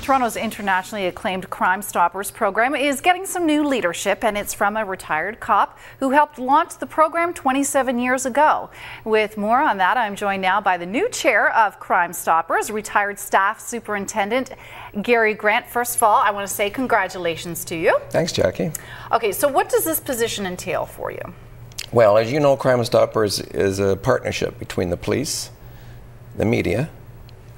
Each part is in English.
Toronto's internationally acclaimed Crimestoppers program is getting some new leadership, and it's from a retired cop who helped launch the program 27 years ago. With more on that, I'm joined now by the new chair of Crimestoppers, retired staff superintendent Gary Grant. First of all, I want to say congratulations to you. Thanks, Jackie. Okay, so what does this position entail for you? Well, as you know, Crimestoppers is a partnership between the police, the media,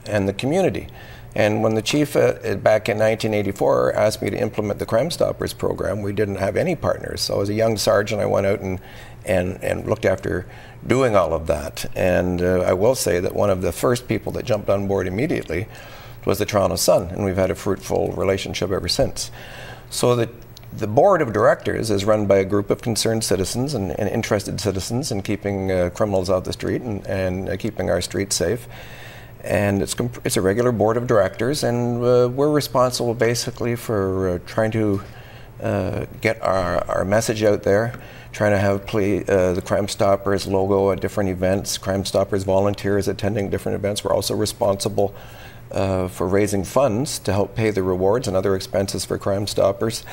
and the community. And when the chief back in 1984 asked me to implement the Crimestoppers program, we didn't have any partners. So as a young sergeant, I went out and looked after doing all of that. And I will say that one of the first people that jumped on board immediately was the Toronto Sun, and we've had a fruitful relationship ever since. So the board of directors is run by a group of concerned citizens and interested citizens in keeping criminals out the street and keeping our streets safe. And it's a regular board of directors, and we're responsible basically for trying to get our message out there, trying to have the Crimestoppers logo at different events, Crimestoppers volunteers attending different events. We're also responsible for raising funds to help pay the rewards and other expenses for Crimestoppers.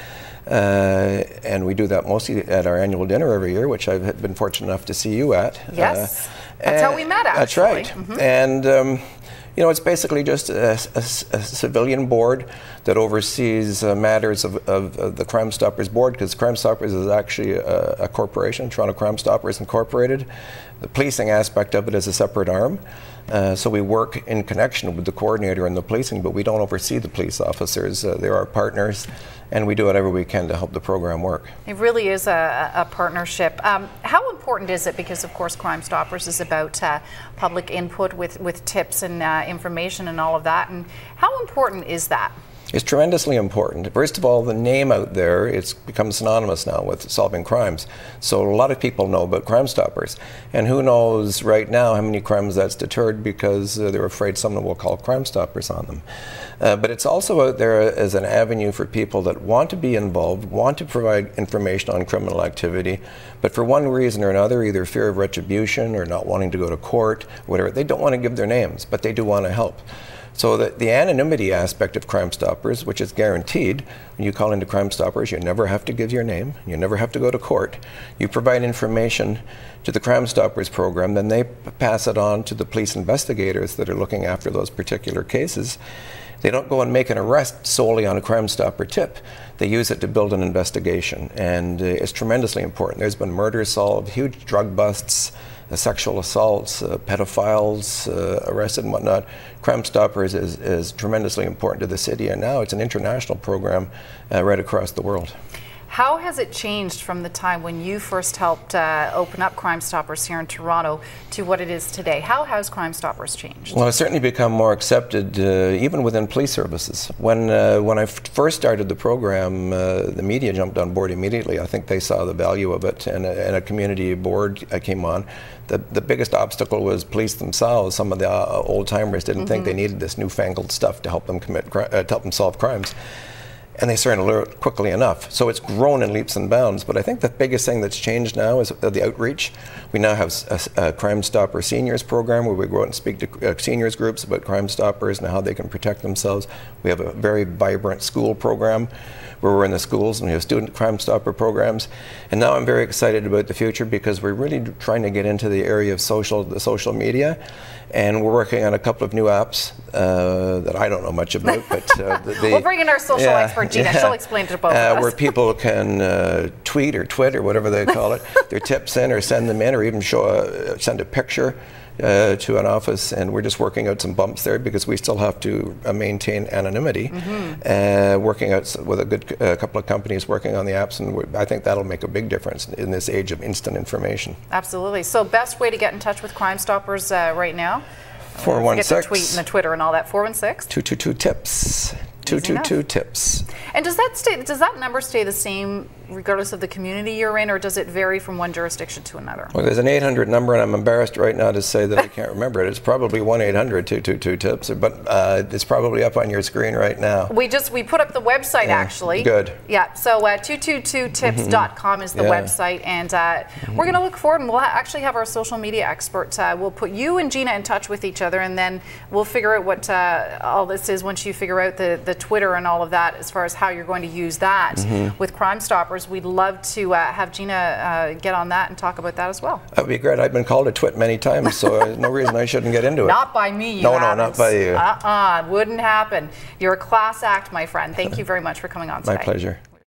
And we do that mostly at our annual dinner every year, which I've been fortunate enough to see you at. Yes, that's how we met, actually. That's right. Mm-hmm. And you know, it's basically just a civilian board that oversees matters of the Crimestoppers board, because Crimestoppers is actually a corporation, Toronto Crimestoppers Incorporated. The policing aspect of it is a separate arm. So we work in connection with the coordinator in the policing, but we don't oversee the police officers. They're our partners, and we do whatever we can to help the program work. It really is a partnership. How important is it? Because of course Crimestoppers is about public input with tips and information and all of that. And how important is that? It's tremendously important. First of all, the name out there, it's become synonymous now with solving crimes. So a lot of people know about Crimestoppers. And who knows right now how many crimes that's deterred because they're afraid someone will call Crimestoppers on them. But it's also out there as an avenue for people that want to be involved, want to provide information on criminal activity, but for one reason or another, either fear of retribution or not wanting to go to court, whatever, they don't want to give their names, but they do want to help. So the anonymity aspect of Crimestoppers, which is guaranteed, when you call into Crimestoppers, you never have to give your name, you never have to go to court. You provide information to the Crimestoppers program, then they pass it on to the police investigators that are looking after those particular cases. They don't go and make an arrest solely on a Crimestopper tip. They use it to build an investigation, and it's tremendously important. There's been murders solved, huge drug busts, sexual assaults, pedophiles arrested and whatnot. Crimestoppers is tremendously important to the city, and now it's an international program right across the world. How has it changed from the time when you first helped open up Crimestoppers here in Toronto to what it is today? How has Crimestoppers changed? Well, it's certainly become more accepted even within police services. When I first started the program, the media jumped on board immediately. I think they saw the value of it, and a community board came on. The biggest obstacle was police themselves. Some of the old-timers didn't think they needed this newfangled stuff to help them to help them solve crimes. And they started to learn quickly enough. So it's grown in leaps and bounds. But I think the biggest thing that's changed now is the outreach. We now have a Crimestopper Seniors program where we go out and speak to seniors groups about Crimestoppers and how they can protect themselves. We have a very vibrant school program where we're in the schools and we have student Crimestopper programs. And now I'm very excited about the future because we're really trying to get into the area of the social media. And we're working on a couple of new apps that I don't know much about. But we'll bring in our social expert, Gina. Yeah. She'll explain to both of us. Where people can tweet or twit or whatever they call it, their tips in or send them in, or even send a picture to an office. And we're just working out some bumps there because we still have to maintain anonymity. Working out with a couple of companies working on the apps, and I think that'll make a big difference in this age of instant information. Absolutely. So best way to get in touch with Crimestoppers right now? 416. Get the tweet and the Twitter and all that. 416-222-TIPS. 222-TIPS. And does that number stay the same regardless of the community you're in, or does it vary from one jurisdiction to another? Well, there's an 800 number, and I'm embarrassed right now to say that I can't remember it. It's probably 1-800-222-TIPS, but it's probably up on your screen right now. We put up the website, actually. Good. Yeah, so 222tips.com is the website, and we're going to look forward, and we'll actually have our social media expert. We'll put you and Gina in touch with each other, and then we'll figure out what all this is once you figure out the Twitter and all of that as far as how you're going to use that with Crimestoppers. We'd love to have Gina get on that and talk about that as well. That would be great. I've been called a twit many times, so there's no reason I shouldn't get into it. Not by me, you No, haven't. not by you. Wouldn't happen. You're a class act, my friend. Thank you very much for coming on today. My pleasure.